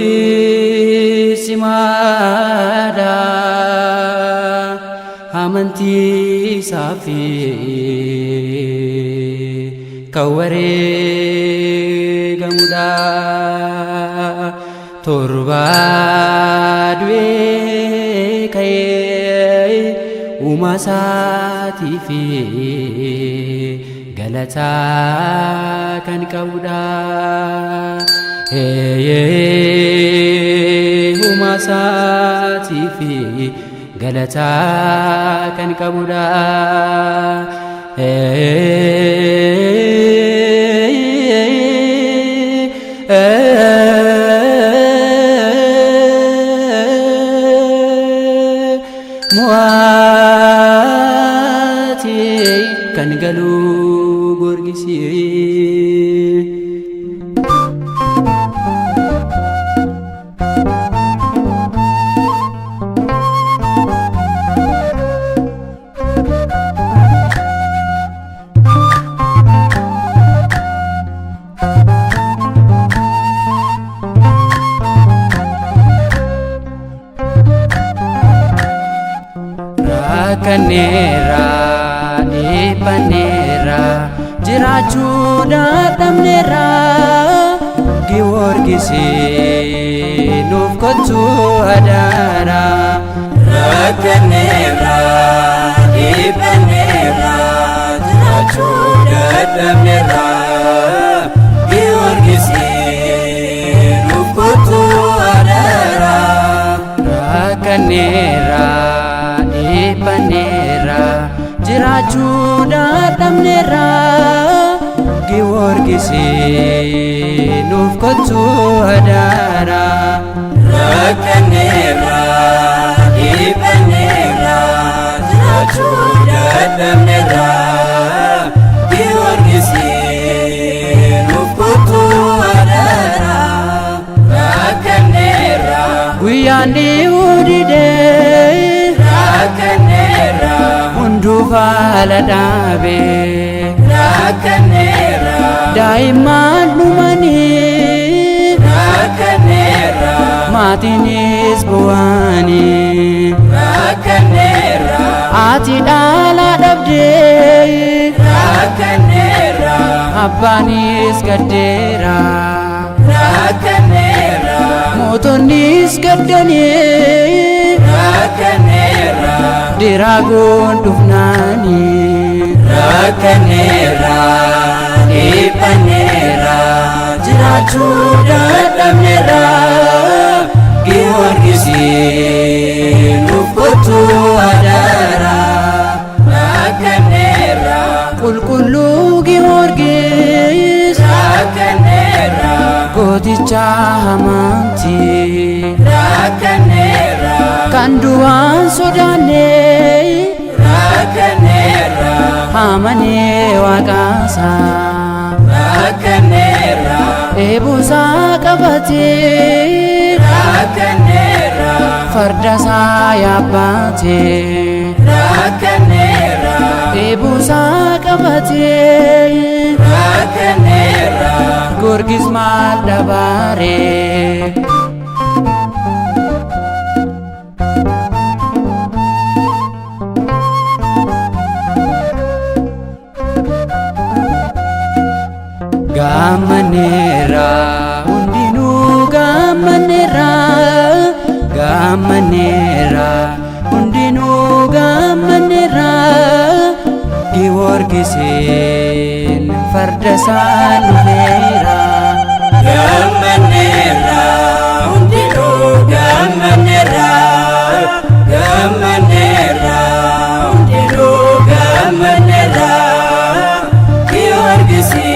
Giyorgis Simada Amanti Safi Kaware Gamuda Torba Dwe Kaye Umasati Fi Galata kan kabuda Umasati fi galata kan kabuda Muati kan galu gorgisi Rakanera Ipanera Jirachu dadamnera Giyorgisi nuf kotu adara Rakanera Ipanera Jirachu dadamnera Giyorgisi nuf kotu adara Rakanera Ipanera Jirachu dadamnera Giyorgisi nuf kotu adara Rakanera Ipanera Jirachu dadamnera Giyorgisi nuf kotu adara Rakanera Guyandi udide Rakanera Undufala dabe Rakanera Daiman numani Rakanera Matinis buani Rakanera Ati dala dabde Rakanera Abbanis gadera Rakanera Motonis gaddani Rakanera Diragun dufnani Rakanera Ipanera Jirachu dadamnera Giyorgisi nuf kotu adara Rakanera Kulkulu Giyorgis Rakanera Goticha hamanti Rakanera Kanduan sodane Rakanera Hamane wakasa Rakanera Ebusa kabate Rakanera Fardasa yabate Rakanera Ebusa kabate Rakanera Gorgis madabare Gamanera undinu gamanera Gamanera undinu gamanera Giyorgisin fardasan nufera Gamanera undinu gamanera Gamanera undinu gamanera Giyorgisi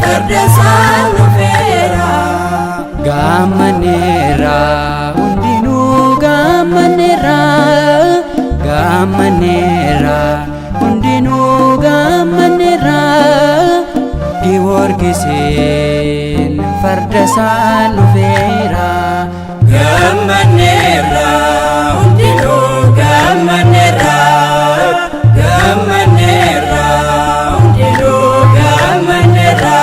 fardasan nufera Gamanera undinu gamanera Gamanera undinu gamanera Giyorgisin fardasan nufera Gamanera undinu gamanera Gamanera undinu gamanera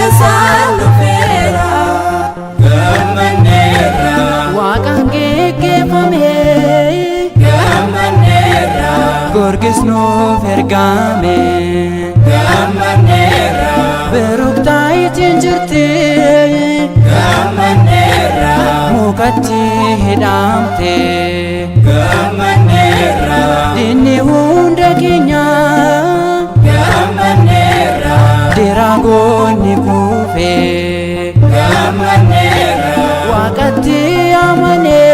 fardesaan dhufeera gammanneerra Waaqaan geggeeffame gammanneerra Gorgis nuuf ergame gammanneerra Beruktaayitiin jirti gammanneerra Mukatti hidhamte gammanneerra Dinni hunda keenya gammanneerra Diraagoonni kuufe gammanneerra Waaqatti amane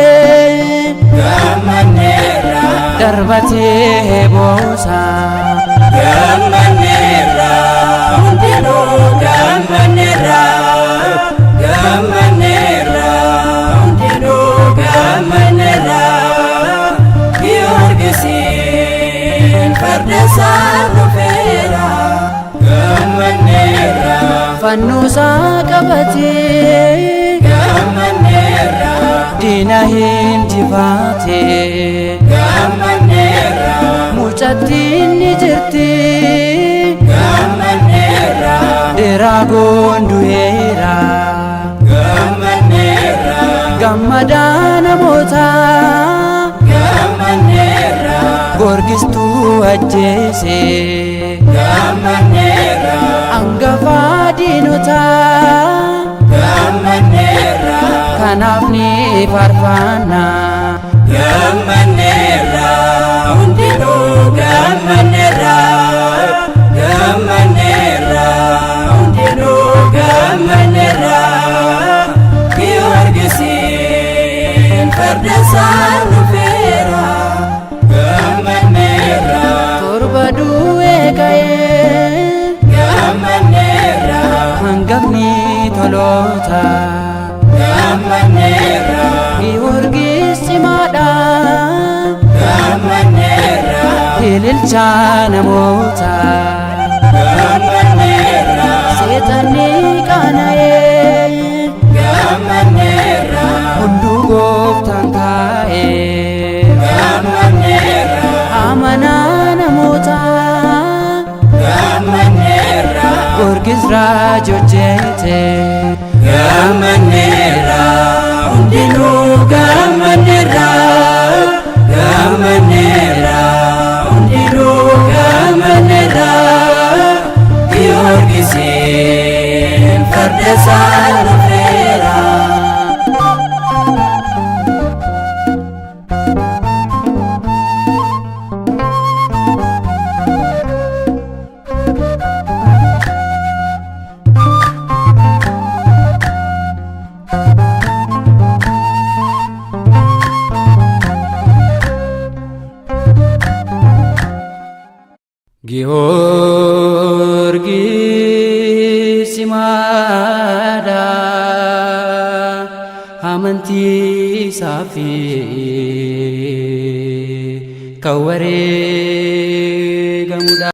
gammanneerra Darbatee boosa gammanneerra hundinuu gammanneerra gammanneerra hundinuu gammanneerra Giyoorgisiin fardesaan dhufeera gammanneerra Fannuusaa qabatee gammanneerra Diina hinjifaate gammanneerra Mucatti inni jirti gammanneerra Diraagoon du'eera gammanneerra Gammadaa namoota gammanneerra Gorgistuu ajjeese gammanneerra Hangafaa diinota gammanneerra Kanaaf ni faarfanna gammanneerra hundinuu gammanneerra gammanneerra hundinuu gammanneerra Giyoorgisiin fardesaan dhufeera gammanneerra Torba du'ee ka'ee gammanneerra Hangafni toloota gammanneerra Giyoorgis cimaadha gammanneerra Ililcha namoota gammanneerra Seexanni qaana'ee gammanneerra Hunduu gooftaan kaa'ee gammanneerra Amanaa namoota gammanneerra Gorgis raajii hojjete gammanneerra hundinuu gammanneerra gammanneerra hundinuu gammanneerra Giyoorgisiin fardesaan dhufeera Giyoorgis cimaadha Amantii isaa fi kan wareegame